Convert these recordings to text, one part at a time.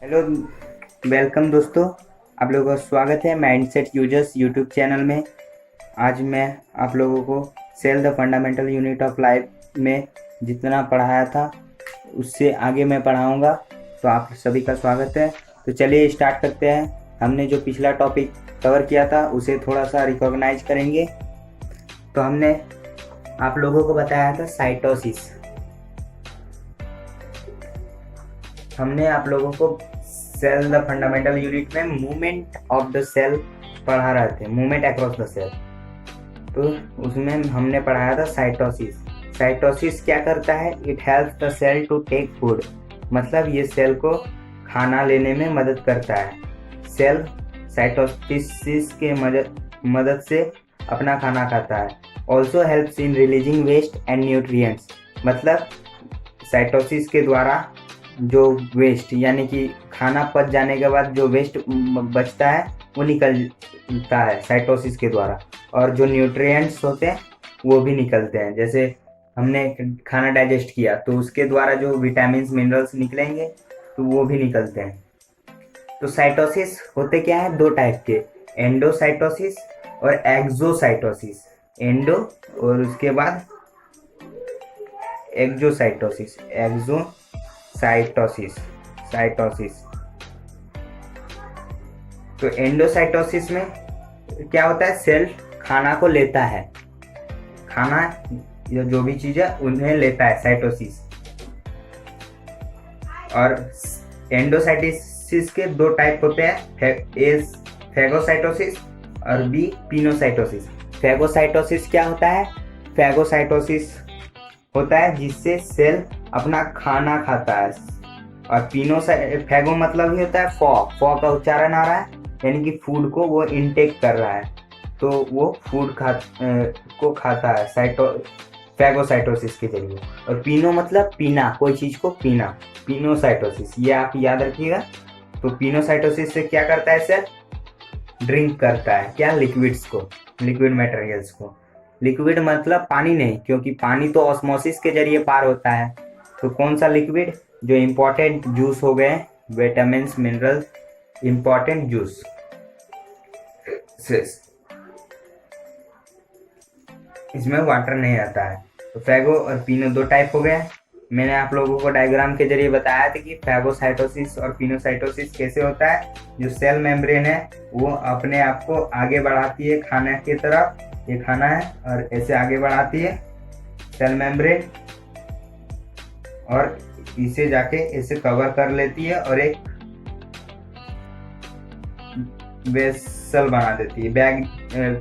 Hello, welcome दोस्तों। आप लोगों का स्वागत है माइंडसेट यूजर्स यूट्यूब चैनल में। आज मैं आप लोगों को cell the fundamental unit of life में जितना पढ़ाया था उससे आगे मैं पढ़ाऊंगा, तो आप सभी का स्वागत है। तो चलिए स्टार्ट करते हैं। हमने जो पिछला टॉपिक कवर किया था उसे थोड़ा सा रिकॉग्नाइज करेंगे। तो हमने आप लोगों को बताया था साइटोसिस। हमने आप लोगों को सेल द फंडामेंटल यूनिट में मूवमेंट ऑफ द सेल पढ़ा रहे थे, मूवमेंट अक्रॉस द सेल। तो उसमें हमने पढ़ाया था साइटोसिस। साइटोसिस क्या करता है? It helps the cell to take food. मतलब ये सेल को खाना लेने में मदद करता है। सेल साइटोसिस के मदद से अपना खाना खाता है। Also helps in releasing waste and nutrients. मतलब साइटोसिस के द्वारा जो वेस्ट यानी कि खाना पच जाने के बाद जो वेस्ट बचता है वो निकलता है साइटोसिस के द्वारा, और जो न्यूट्रिएंट्स होते हैं वो भी निकलते हैं। जैसे हमने खाना डाइजेस्ट किया तो उसके द्वारा जो विटामिन मिनरल्स निकलेंगे तो वो भी निकलते हैं। तो साइटोसिस होते क्या है? दो टाइप के, एंडोसाइटोसिस और एक्सोसाइटोसिस। एंडो और उसके बाद एक्सोसाइटोसिस। Exocytosis cytosis. तो एंडोसाइटोसिस में क्या होता है? सेल खाना को लेता है, खाना या जो भी चीज है उन्हें लेता है साइटोसिस। और एंडोसाइटोसिस के दो टाइप होते हैं, ए फैगोसाइटोसिस और बी पिनोसाइटोसिस। फैगोसाइटोसिस क्या होता है? फैगोसाइटोसिस होता है जिससे सेल अपना खाना खाता है। और फैगो मतलब ही होता है फॉ का उच्चारण आ रहा है, यानी कि फूड को वो इनटेक कर रहा है, तो वो को खाता है फैगोसाइटोसिस के जरिए। और पीनो मतलब पीना, कोई चीज को पीना, पिनोसाइटोसिस, ये आप याद रखिएगा। तो पिनोसाइटोसिस से क्या करता है सर? ड्रिंक करता है क्या? लिक्विड्स को, लिक्विड मटेरियल्स को। लिक्विड मतलब पानी नहीं, क्योंकि पानी तो ऑस्मोसिस के जरिए पार होता है। तो कौन सा लिक्विड? जो इंपॉर्टेंट जूस हो गए, विटामिन मिनरल इंपॉर्टेंट जूस। इसमें वाटर नहीं आता है। तो फैगो और पीनो दो टाइप हो गए। मैंने आप लोगों को डायग्राम के जरिए बताया था कि फैगोसाइटोसिस और पिनोसाइटोसिस कैसे होता है। जो सेल मेम्ब्रेन है वो अपने आप को आगे बढ़ाती है खाने की तरफ, ये खाना है, और ऐसे आगे बढ़ाती है सेल मेम्ब्रेन, और इसे जाके इसे कवर कर लेती है और एक वेसल बना देती है, बैग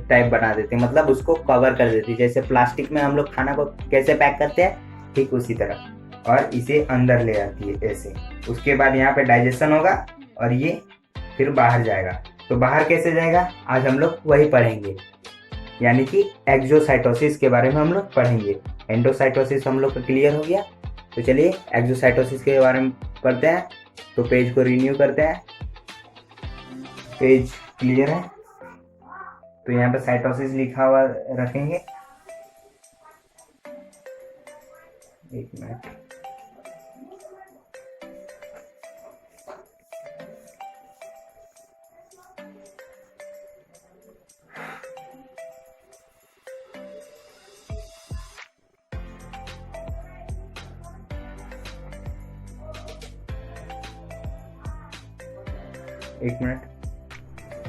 टाइप बना देती है, मतलब उसको कवर कर देती है। जैसे प्लास्टिक में हम लोग खाना को कैसे पैक करते हैं, ठीक उसी तरह। और इसे अंदर ले आती है ऐसे। उसके बाद यहाँ पे डाइजेशन होगा और ये फिर बाहर जाएगा। तो बाहर कैसे जाएगा आज हम लोग वही पढ़ेंगे, यानी कि एक्सोसाइटोसिस के बारे में हम लोग पढ़ेंगे। एंडोसाइटोसिस हम लोग का क्लियर हो गया। तो चलिए एक्सोसाइटोसिस के बारे में पढ़ते हैं। तो पेज को रिन्यू करते हैं। पेज क्लियर है। तो यहाँ पे साइटोसिस लिखा हुआ रखेंगे। एक मिनट। एक मिनट।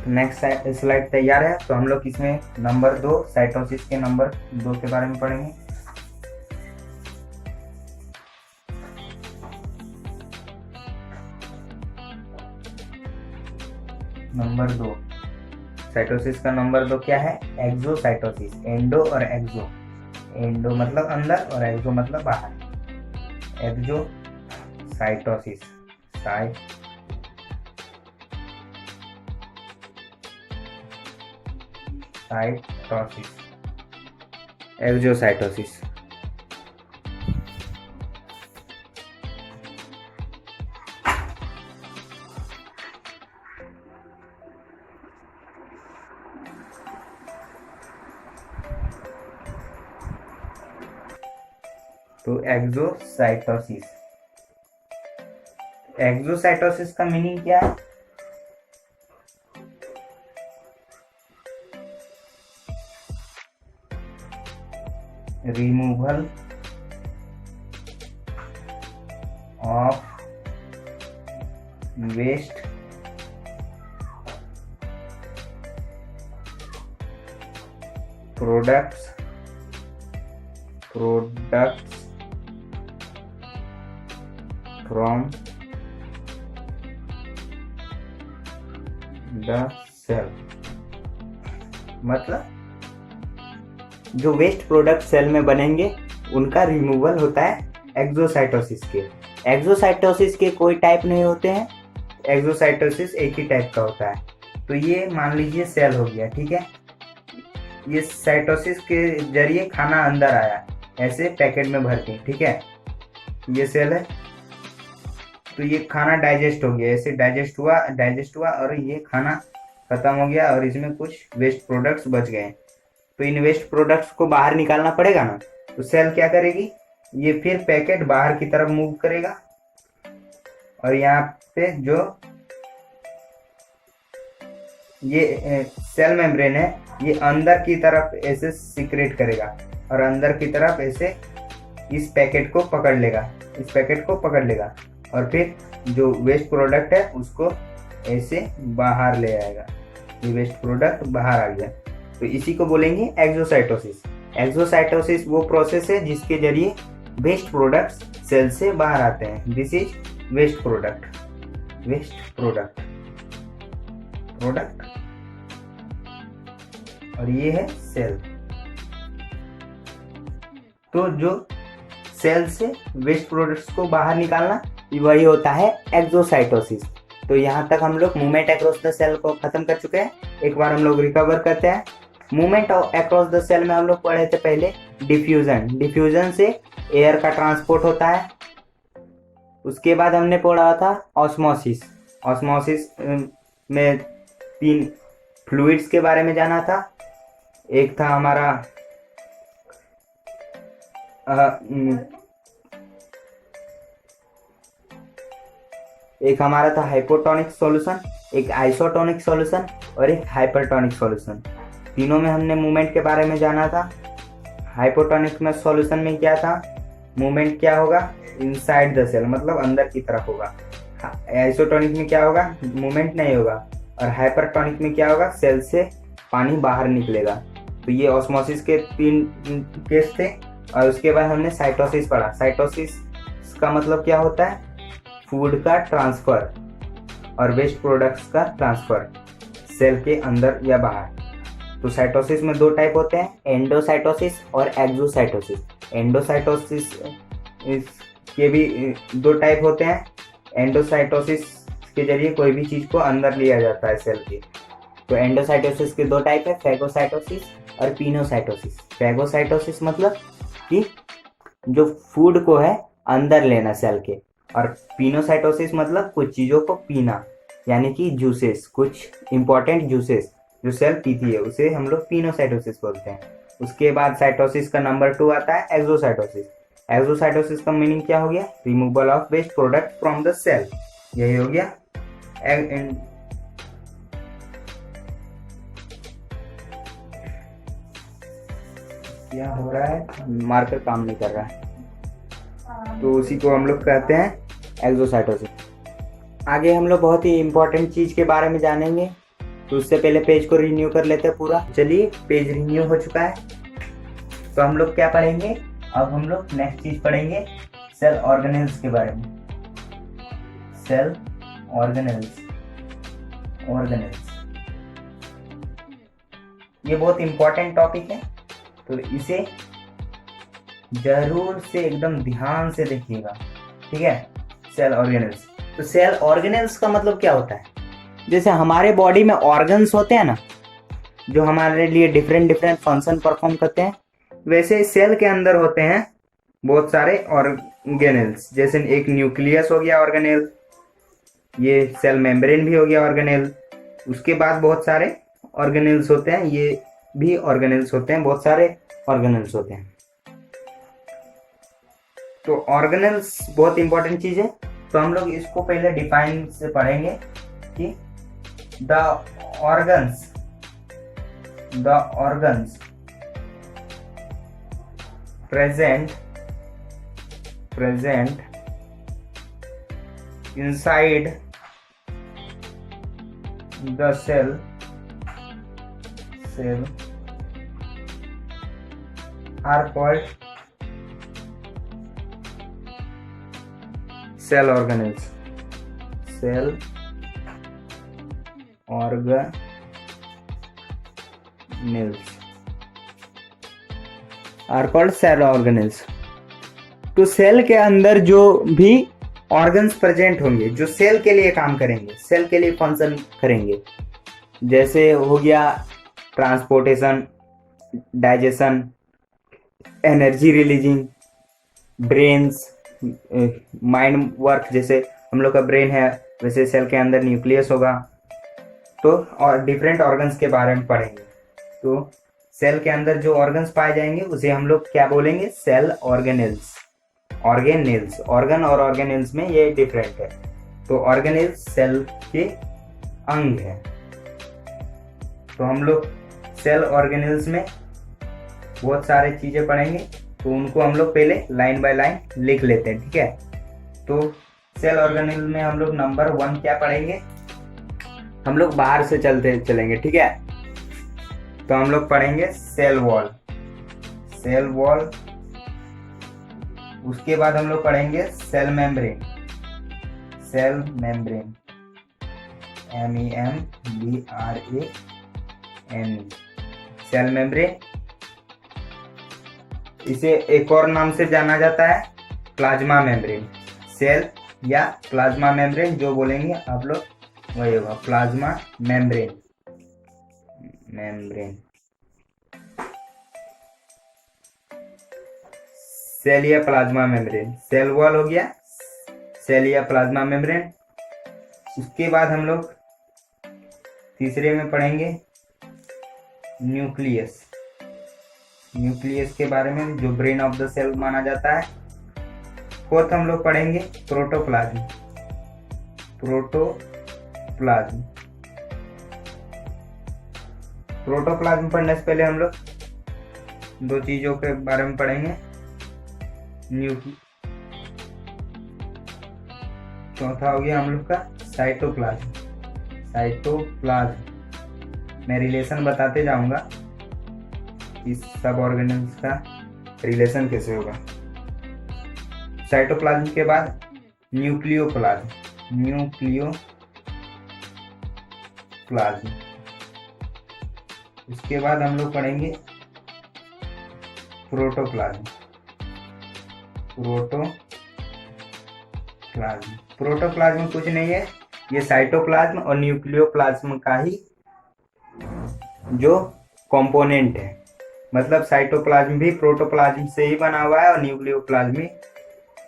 नेक्स्ट स्लाइड तैयार है। तो हम लोग इसमें नंबर 2 साइटोसिस के नंबर 2 के बारे में पढ़ेंगे। नंबर 2 साइटोसिस का नंबर 2 क्या है? एक्सोसाइटोसिस। एंडो और एक्सो। एंडो मतलब अंदर और एक्सो मतलब बाहर। Exo cytosis. साइटोसिस। एक्सोसाइटोसिस। तो एक्सोसाइटोसिस एक्सोसाइटोसिस का मीनिंग क्या है? Removal of waste products from the cell. मतलब जो वेस्ट प्रोडक्ट सेल में बनेंगे उनका रिमूवल होता है एक्सोसाइटोसिस के। एक्सोसाइटोसिस के कोई टाइप नहीं होते हैं, एक्सोसाइटोसिस एक ही टाइप का होता है। तो ये मान लीजिए सेल हो गया, ठीक है। ये साइटोसिस के जरिए खाना अंदर आया ऐसे पैकेट में भर के, ठीक है। ये सेल है, तो ये खाना डाइजेस्ट हो गया, ऐसे डाइजेस्ट हुआ और ये खाना खत्म हो गया और इसमें कुछ वेस्ट प्रोडक्ट्स बच गए। तो इन वेस्ट प्रोडक्ट्स को बाहर निकालना पड़ेगा ना, तो सेल क्या करेगी, ये फिर पैकेट बाहर की तरफ मूव करेगा और यहाँ पे जो ये सेल मेम्ब्रेन है ये अंदर की तरफ ऐसे सीक्रेट करेगा और अंदर की तरफ ऐसे इस पैकेट को पकड़ लेगा और फिर जो वेस्ट प्रोडक्ट है उसको ऐसे बाहर ले आएगा। ये वेस्ट प्रोडक्ट बाहर आ गया, तो इसी को बोलेंगे एक्सोसाइटोसिस। एक्सोसाइटोसिस वो प्रोसेस है जिसके जरिए वेस्ट प्रोडक्ट्स सेल से बाहर आते हैं। दिस इज वेस्ट प्रोडक्ट और ये है सेल। तो जो सेल से वेस्ट प्रोडक्ट्स को बाहर निकालना वही होता है एक्सोसाइटोसिस। तो यहाँ तक हम लोग मूवमेंट अक्रॉस द सेल को खत्म कर चुके हैं। एक बार हम लोग रिकवर करते हैं। मूवमेंट अक्रॉस द सेल में हम लोग पढ़े थे पहले डिफ्यूजन से एयर का ट्रांसपोर्ट होता है। उसके बाद हमने पढ़ा था ऑस्मोसिस में 3 फ्लूइड्स के बारे में जाना था। एक था हमारा था हाइपोटोनिक सॉल्यूशन, एक आइसोटोनिक सॉल्यूशन और एक हाइपरटोनिक सॉल्यूशन। तीनों में हमने मूवमेंट के बारे में जाना था। हाइपोटोनिक में सॉल्यूशन में क्या था, मूवमेंट क्या होगा, इनसाइड द सेल मतलब अंदर की तरफ होगा। आइसोटोनिक में क्या होगा, मूवमेंट नहीं होगा। और हाइपरटोनिक में क्या होगा, सेल से पानी बाहर निकलेगा। तो ये ऑस्मोसिस के 3 केस थे। और उसके बाद हमने साइटोसिस पढ़ा। साइटोसिस का मतलब क्या होता है, फूड का ट्रांसफर और वेस्ट प्रोडक्ट्स का ट्रांसफर सेल के अंदर या बाहर। तो साइटोसिस में 2 टाइप होते हैं, एंडोसाइटोसिस और एक्सोसाइटोसिस। एंडोसाइटोसिस के भी 2 टाइप होते हैं। एंडोसाइटोसिस के जरिए कोई भी चीज को अंदर लिया जाता है सेल के। तो एंडोसाइटोसिस के 2 टाइप है, फैगोसाइटोसिस और पिनोसाइटोसिस। फैगोसाइटोसिस मतलब कि जो फूड को है अंदर लेना सेल के, और पिनोसाइटोसिस मतलब कुछ चीजों को पीना, यानी कि जूसेस, कुछ इंपॉर्टेंट जूसेस जो सेल पीती है उसे हम लोग पिनोसाइटोसिस बोलते हैं। उसके बाद साइटोसिस का नंबर 2 आता है एक्सोसाइटोसिस। एक्सोसाइटोसिस का मीनिंग क्या हो गया, removal of waste product from the cell. यही हो गया। क्या हो रहा है, मार्कर काम नहीं कर रहा है, तो उसी को हम लोग कहते हैं एक्सोसाइटोसिस। आगे हम लोग बहुत ही इंपॉर्टेंट चीज के बारे में जानेंगे, तो उससे पहले पेज को रिन्यू कर लेते हैं पूरा। चलिए, पेज रिन्यू हो चुका है। तो हम लोग क्या पढ़ेंगे, अब हम लोग नेक्स्ट चीज पढ़ेंगे सेल ऑर्गेनेल्स के बारे में। सेल ऑर्गेनेल्स ये बहुत इंपॉर्टेंट टॉपिक है, तो इसे जरूर से एकदम ध्यान से देखिएगा, ठीक है। सेल ऑर्गेनेल्स, तो सेल ऑर्गेनेल्स का मतलब क्या होता है, जैसे हमारे बॉडी में ऑर्गन्स होते हैं ना, जो हमारे लिए डिफरेंट फंक्शन परफॉर्म करते हैं, वैसे सेल के अंदर होते हैं बहुत सारे ऑर्गेनेल्स। जैसे एक न्यूक्लियस हो गया ऑर्गेनेल, ये सेल मेम्ब्रेन भी हो गया ऑर्गेनेल। उसके बाद बहुत सारे ऑर्गेनेल्स होते हैं, ये भी ऑर्गेनेल्स होते हैं, बहुत सारे ऑर्गेनेल्स होते हैं। तो ऑर्गेनेल्स बहुत इंपॉर्टेंट चीज है। तो हम लोग इसको पहले डिफाइन से पढ़ेंगे कि the organs present inside the cell are called cell organelles are called cell organelles। तो सेल के अंदर जो भी ऑर्गन्स प्रेजेंट होंगे, जो सेल के लिए काम करेंगे, सेल के लिए फंक्शन करेंगे, जैसे हो गया transportation, digestion, energy releasing, brains, mind work, जैसे हम लोग का ब्रेन है वैसे सेल के अंदर न्यूक्लियस होगा। तो और डिफरेंट ऑर्गन्स के बारे में पढ़ेंगे। तो सेल के अंदर जो ऑर्गन्स पाए जाएंगे उसे हम लोग क्या बोलेंगे? Cell organelles. ऑर्गन और ऑर्गेनेल्स में ये डिफरेंट है। तो ऑर्गेनेल्स सेल के अंग है। तो हम लोग सेल ऑर्गेनेल्स में बहुत सारे चीजें पढ़ेंगे, तो उनको हम लोग पहले लाइन बाय लाइन लिख लेते हैं, ठीक है। तो सेल ऑर्गेनेल में हम लोग नंबर 1 क्या पढ़ेंगे? हम लोग बाहर से चलेंगे, ठीक है। तो हम लोग पढ़ेंगे सेल वॉल। उसके बाद हम लोग पढ़ेंगे cell membrane. MEMBRAN, cell membrane. इसे एक और नाम से जाना जाता है प्लाज्मा मेम्ब्रेन। सेल या प्लाज्मा मेम्ब्रेन जो बोलेंगे आप लोग वही होगा, प्लाज्मा मेम्ब्रेन। सेल या प्लाज्मा मेम्ब्रेन। सेल वॉल हो गया, सेल या प्लाज्मा मेम्ब्रेन। उसके बाद हम लोग तीसरे में पढ़ेंगे न्यूक्लियस के बारे में, जो ब्रेन ऑफ द सेल माना जाता है। फोर्थ हम लोग पढ़ेंगे प्रोटोप्लाज्म। प्रोटोप्लाज्म पढ़ने से पहले हम लोग 2 चीजों के बारे में पढ़ेंगे। चौथा हो गया हम लोग का साइटोप्लाज्म। मैं रिलेशन बताते जाऊंगा इस सब ऑर्गेनेल्स का रिलेशन कैसे होगा। साइटोप्लाज्म के बाद न्यूक्लियोप्लाज्म। उसके बाद हम लोग पढ़ेंगे प्रोटोप्लाज्म। प्रोटोप्लाज्म कुछ नहीं है, ये साइटोप्लाज्म और न्यूक्लियोप्लाज्म का ही जो कंपोनेंट है। मतलब साइटोप्लाज्म भी प्रोटोप्लाज्म से ही बना हुआ है और न्यूक्लियोप्लाज्म भी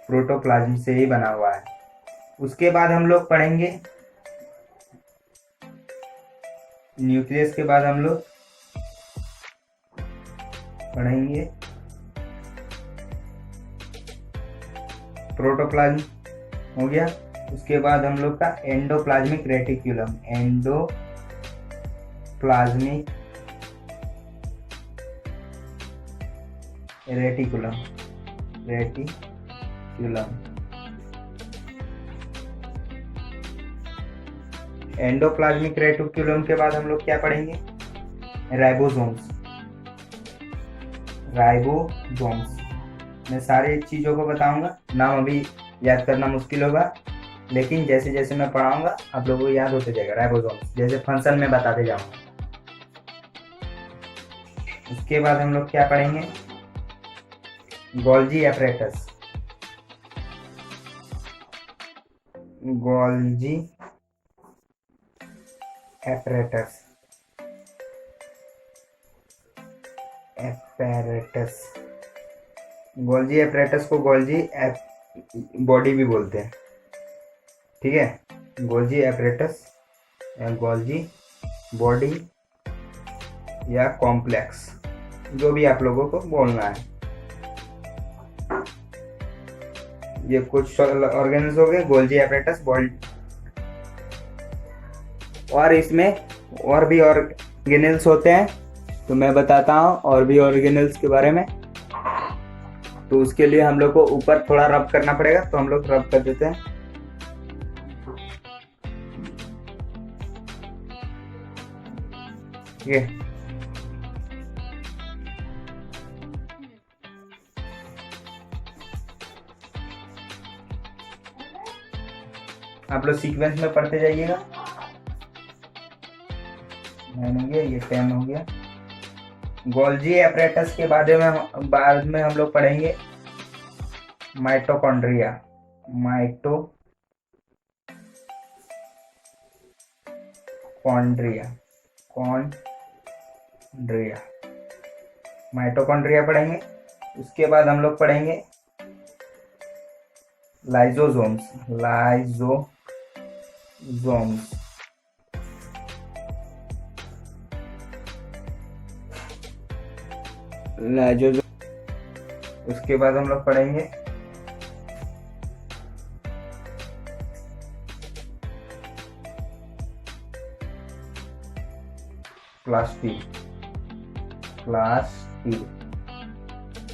प्रोटोप्लाज्म से ही बना हुआ है। उसके बाद हम लोग पढ़ेंगे न्यूक्लियस के बाद हम लोग पढ़ेंगे प्रोटोप्लाज्म हो गया। उसके बाद हम लोग का एंडोप्लाज्मिक रेटिक्यूलम। एंडोप्लाज्मिक रेटिक्यूलम के बाद हम लोग क्या पढ़ेंगे? राइबोसोम्स। मैं सारी चीजों को बताऊंगा, नाम अभी याद करना मुश्किल होगा, लेकिन जैसे जैसे मैं पढ़ाऊंगा आप लोगों को याद होते जाएगा। राइबोसोम्स जैसे फंक्शन में बताते जाऊंगा। उसके बाद हम लोग क्या पढ़ेंगे? Golgi apparatus. गोल्जी एपरेटस को गोल्जी बॉडी भी बोलते हैं, ठीक है। गोल्जी एपरेटस या गोल्जी बॉडी या कॉम्प्लेक्स, जो भी आप लोगों को बोलना है। ये कुछ ऑर्गेनल्स हो गए, गोल्जी एपरेटस बॉडी, और इसमें और भी ऑर्गेनल्स होते हैं, तो मैं बताता हूँ और भी ऑर्गेनल्स के बारे में। तो उसके लिए हम लोग को ऊपर थोड़ा रब करना पड़ेगा, तो हम लोग रब कर देते हैं। ठीक है, आप लोग सीक्वेंस में पढ़ते जाइएगा। 9 हो गया, ये 10 हो गया। गोल्जी एपरेटस के बाद में हम लोग पढ़ेंगे माइटोकॉन्ड्रिया। माइटोकॉन्ड्रिया पढ़ेंगे। उसके बाद हम लोग पढ़ेंगे लाइजोसोम्स। उसके बाद हम लोग पढ़ेंगे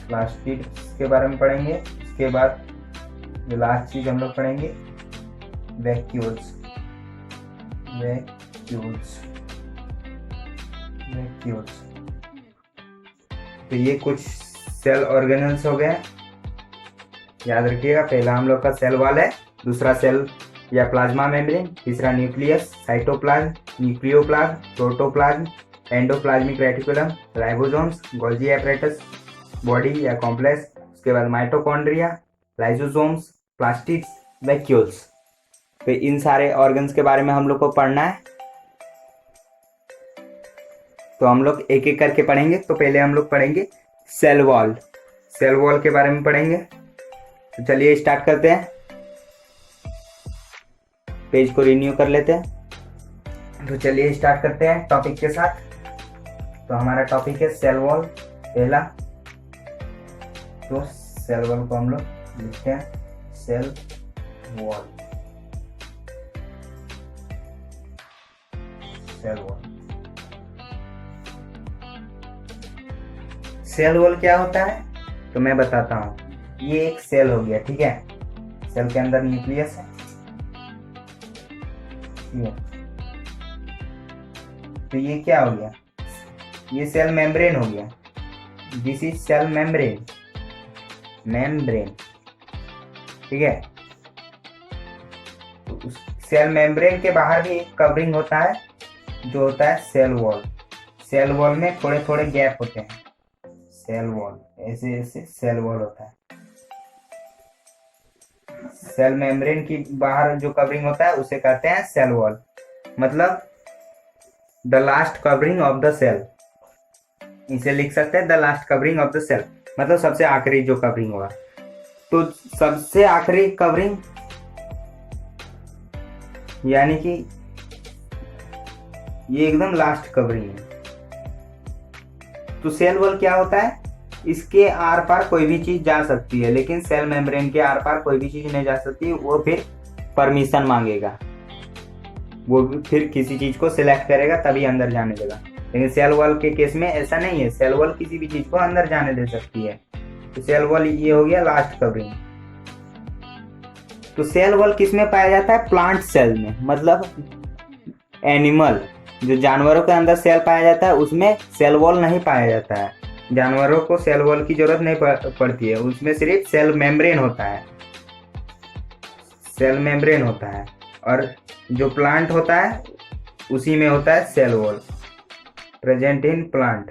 प्लास्टिड के बारे में पढ़ेंगे। उसके बाद जो लास्ट चीज हम लोग पढ़ेंगे वैक्यूल्स। तो ये कुछ सेल ऑर्गेनल्स हो गए, याद रखिएगा। पहला हम लोग का सेल वॉल है, दूसरा सेल या प्लाज्मा मेम्ब्रेन, तीसरा nucleus, cytoplasm, nucleoplasm, protoplasm, endoplasmic reticulum, ribosomes, Golgi apparatus body या कॉम्प्लेक्स, उसके बाद माइटोकॉन्ड्रिया, लाइसोसोम्स, प्लास्टिड्स, वैक्यूल्स। तो इन सारे ऑर्गन्स के बारे में हम लोग को पढ़ना है, तो हम लोग एक एक करके पढ़ेंगे। तो पहले हम लोग पढ़ेंगे सेल वॉल के बारे में पढ़ेंगे। तो चलिए स्टार्ट करते हैं, पेज को रिन्यू कर लेते हैं। तो चलिए स्टार्ट करते हैं टॉपिक के साथ। तो हमारा टॉपिक है सेल वॉल पहला। तो सेल वॉल को हम लोग लिखते हैं सेल वॉल। सेल वॉल क्या होता है तो मैं बताता हूं। ये एक सेल हो गया, ठीक है। सेल के अंदर न्यूक्लियस है, ठीक है। तो ये क्या हो गया, ये सेल मेम्ब्रेन हो गया। दिस इज सेल मेम्ब्रेन, ठीक है। तो सेल मेम्ब्रेन के बाहर भी एक कवरिंग होता है जो होता है सेल वॉल। सेल वॉल में थोड़े थोड़े गैप होते हैं, सेल वॉल ऐसे ऐसे सेल वॉल होता है। सेल मेम्ब्रेन की बाहर जो कवरिंग होता है उसे कहते हैं सेल वॉल, मतलब the last covering of the cell. इसे लिख सकते हैं the last covering of the cell, मतलब सबसे आखिरी जो कवरिंग होगा। तो सबसे आखिरी कवरिंग यानी कि ये एकदम लास्ट कवरिंग है। तो सेल वॉल क्या होता है, इसके आर पार कोई भी चीज जा सकती है, लेकिन सेल मेम्ब्रेन के आर पार कोई भी चीज नहीं जा सकती। वो फिर परमिशन मांगेगा, वो फिर किसी चीज को सिलेक्ट करेगा तभी अंदर जाने देगा। लेकिन सेल वॉल के केस में ऐसा नहीं है, सेल वॉल किसी भी चीज को अंदर जाने दे सकती है। तो सेल वॉल ये हो गया लास्ट कवरिंग। तो सेल वॉल किस में पाया जाता है, प्लांट सेल में, मतलब एनिमल जो जानवरों के अंदर सेल पाया जाता है उसमें सेल वॉल नहीं पाया जाता है। जानवरों को सेल वॉल की जरूरत नहीं पड़ती है, उसमें सिर्फ सेल मेम्ब्रेन होता है, सेल मेम्ब्रेन होता है। और जो प्लांट होता है उसी में होता है cell wall. Present in plant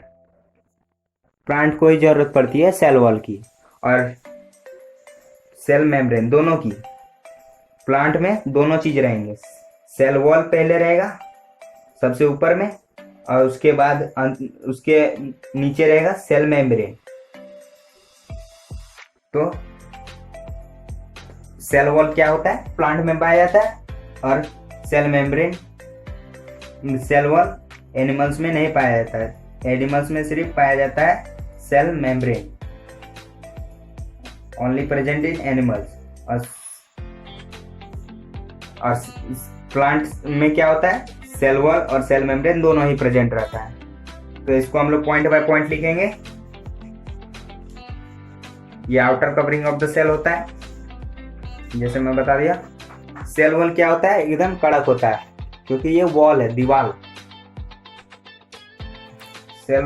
को ही जरूरत पड़ती है सेल वॉल की और सेल मेम्ब्रेन दोनों की। प्लांट में दोनों चीज रहेंगे, सेल वॉल पहले रहेगा सबसे ऊपर में, और उसके बाद उसके नीचे रहेगा सेल मेम्ब्रेन। तो सेल वॉल क्या होता है, प्लांट में पाया जाता है, और cell membrane, cell wall animals में नहीं पाया जाता है। एनिमल्स में सिर्फ पाया जाता है cell membrane, only present in animals. और प्लांट में क्या होता है, सेल वॉल और सेल मेम्ब्रेन दोनों ही प्रेजेंट रहता है। तो इसको हम लोग पॉइंट बाय पॉइंट लिखेंगे। ये outer covering of the cell होता है, जैसे मैं बता दिया। सेल वॉल क्या होता है, एकदम कड़क होता है, क्योंकि ये वॉल है, दीवार। सेल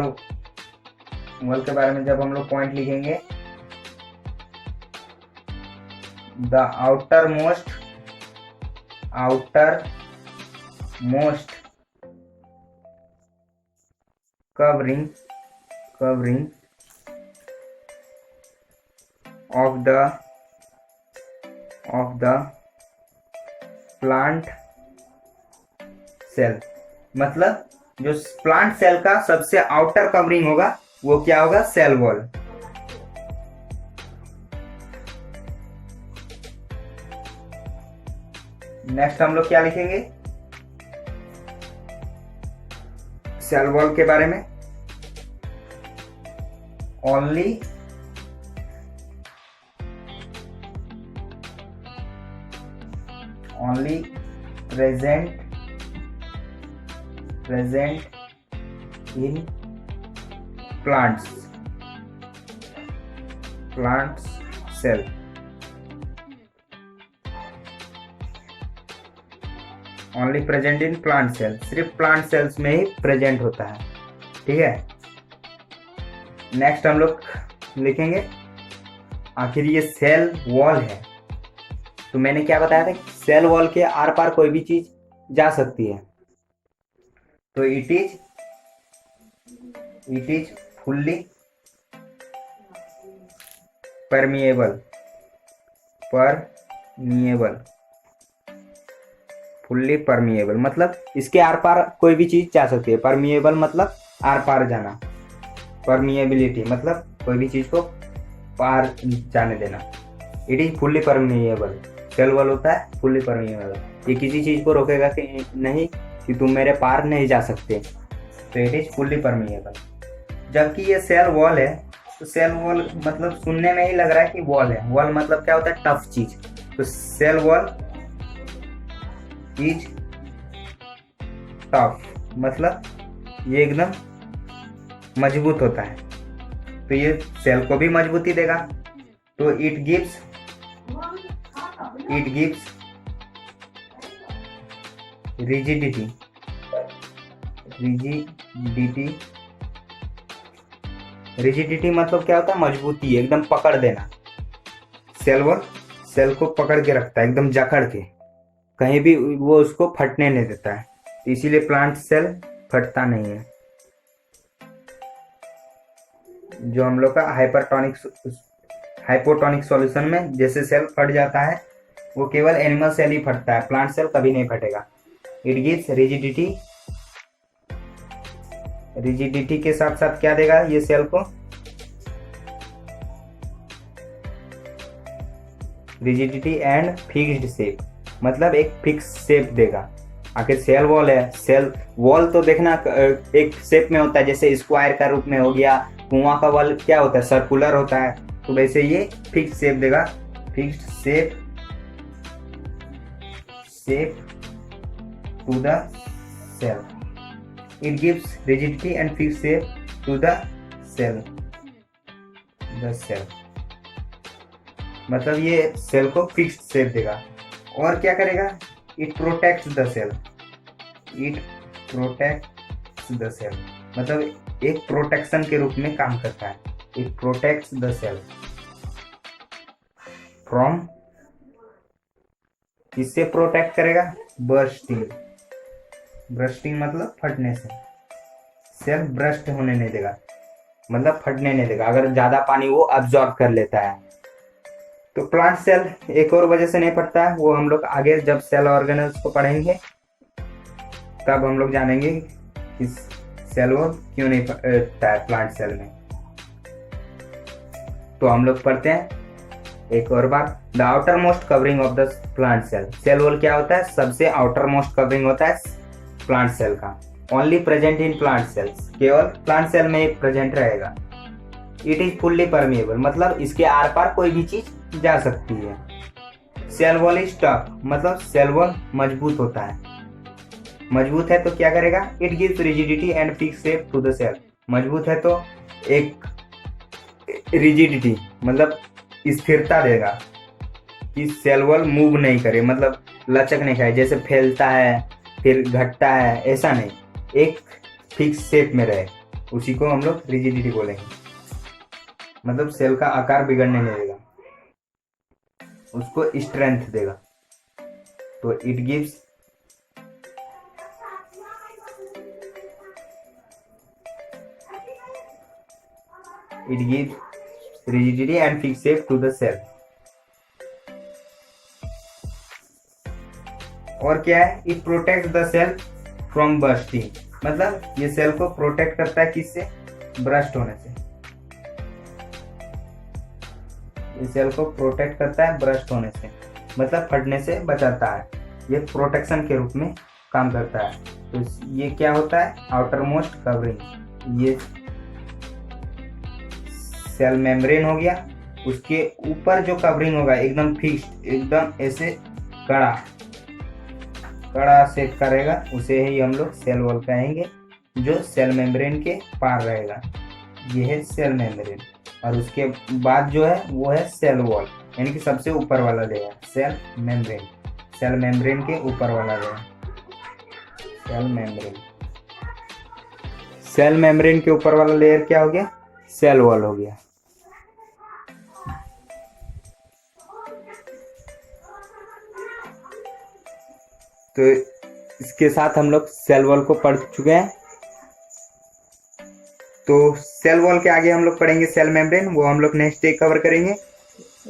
वॉल के बारे में जब हम लोग पॉइंट लिखेंगे, the outer most covering of the plant cell, मतलब जो प्लांट सेल का सबसे आउटर कवरिंग होगा वो क्या होगा, सेल वॉल। नेक्स्ट हम लोग क्या लिखेंगे सेल वॉल के बारे में, only present in plant cell, only present in plant cell, सिर्फ प्लांट सेल्स में ही प्रेजेंट होता है, ठीक है। नेक्स्ट हम लोग लिखेंगे, आखिर ये सेल वॉल है, तो मैंने क्या बताया था, सेल वॉल के आर पार कोई भी चीज जा सकती है, तो it is fully permeable, fully permeable मतलब इसके आर पार कोई भी चीज जा सकती है। परमिएबल मतलब आर पार जाना, परमिएबिलिटी मतलब कोई भी चीज को पार जाने देना। It is fully permeable, cell wall होता है फुल्ली परमिएबल, ये किसी चीज को रोकेगा कि नहीं कि तुम मेरे पार नहीं जा सकते, तो इट इज फुल्ली परमिएबल। जबकि ये सेल वॉल है, तो सेल वॉल मतलब सुनने में ही लग रहा है कि वॉल है, वॉल मतलब क्या होता है, टफ चीज, तो सेल वॉल इज टफ मतलब ये एकदम मजबूत होता है, तो ये सेल को भी मजबूती देगा, तो इट गिव्स रिजिडिटी मतलब क्या होता है, मजबूती, एकदम पकड़ देना। सेल वॉल सेल को पकड़ के रखता है, एकदम जकड़ के, कहीं भी वो उसको फटने नहीं देता है, तो इसीलिए प्लांट सेल फटता नहीं है। जो हम लोग का हाइपोटोनिक सॉल्यूशन में जैसे सेल फट जाता है, वो केवल एनिमल सेल ही फटता है, प्लांट सेल कभी नहीं फटेगा। इट गिव्स रिजिडिटी के साथ साथ क्या देगा ये सेल को, रिजिडिटी एंड फिक्स्ड शेप, मतलब एक फिक्स शेप देगा। आखिर सेल वॉल है, सेल वॉल तो देखना एक शेप में होता है, जैसे स्क्वायर का रूप में हो गया, कुआं का वॉल क्या होता है, सर्कुलर होता है, तो वैसे ये फिक्स शेप देगा, fixed shape to the cell. It gives rigidity and fix shape to the cell, मतलब ये सेल को फिक्स्ड शेप देगा। और क्या करेगा, इट प्रोटेक्ट्स द सेल, मतलब एक प्रोटेक्शन के रूप में काम करता है। It protects the cell from, किससे प्रोटेक्ट करेगा, बर्स्टिंग मतलब फटने से, सेल ब्रस्ट होने नहीं देगा, मतलब फटने नहीं देगा, अगर ज्यादा पानी वो अब्सॉर्ब कर लेता है। तो प्लांट सेल एक और वजह से नहीं फटता है, वो हम लोग आगे जब सेल ऑर्गेनेल्स को पढ़ेंगे तब हम लोग जानेंगे कि सेल वॉल क्यों नहीं फटता है प्लांट सेल में। तो हम लोग पढ़ते हैं एक और बार, the outermost covering of the plant cell. Cell wall क्या होता है, सबसे आउटर मोस्ट कवरिंग होता है प्लांट सेल का, only present in plant cells, केवल प्लांट सेल में ही प्रेजेंट रहेगा। इट इज फुल्ली परमिएबल मतलब इसके आर पार कोई भी चीज जा सकती है, सेल वॉल इज टफ, मतलब सेल वॉल मजबूत होता है। मजबूत है तो क्या करेगा, it gives rigidity and fix shape to the cell. मजबूत है तो एक रिजिडिटी मतलब स्थिरता देगा कि सेल वॉल मूव नहीं करे, मतलब लचक नहीं खाए, जैसे फैलता है फिर घटता है ऐसा नहीं, एक फिक्स शेप में रहे, उसी को हम लोग रिजिडिटी बोलेंगे। मतलब सेल का आकार बिगड़ने नहीं देगा, उसको स्ट्रेंथ देगा। तो it gives rigidity and fixed shape to the cell। और क्या है, it protect the cell from bursting, मतलब ये सेल को प्रोटेक्ट करता है किससे, ब्रस्ट होने से। ये सेल को प्रोटेक्ट करता है ब्रस्ट होने से, मतलब फटने से बचाता है। ये प्रोटेक्शन के रूप में काम करता है। तो ये क्या होता है, आउटर मोस्ट कवरिंग। ये सेल मेम्ब्रेन हो गया, उसके ऊपर जो कवरिंग होगा एकदम फिक्स्ड, एकदम ऐसे कड़ा सेट करेगा, उसे ही हम लोग सेल वॉल कहेंगे, जो सेल मेम्ब्रेन के पार रहेगा। ये है सेल मेम्ब्रेन। और उसके बाद जो है वो है सेल वॉल, यानी कि सबसे ऊपर वाला layer cell membrane. Cell membrane के ऊपर वाला layer cell membrane. Cell membrane के ऊपर वाला लेयर क्या हो गया, सेल वॉल हो गया। तो इसके साथ हम लोग सेल वॉल को पढ़ चुके हैं। तो सेल वॉल के आगे हम लोग पढ़ेंगे सेल मेम्ब्रेन, वो हम लोग नेक्स्ट डे कवर करेंगे।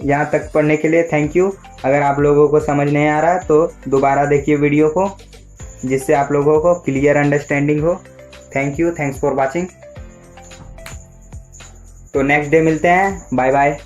यहाँ तक पढ़ने के लिए थैंक यू। अगर आप लोगों को समझ नहीं आ रहा तो दोबारा देखिए वीडियो को, जिससे आप लोगों को क्लियर अंडरस्टैंडिंग हो। Thank you, thanks for watching. तो नेक्स्ट डे मिलते हैं, बाय बाय।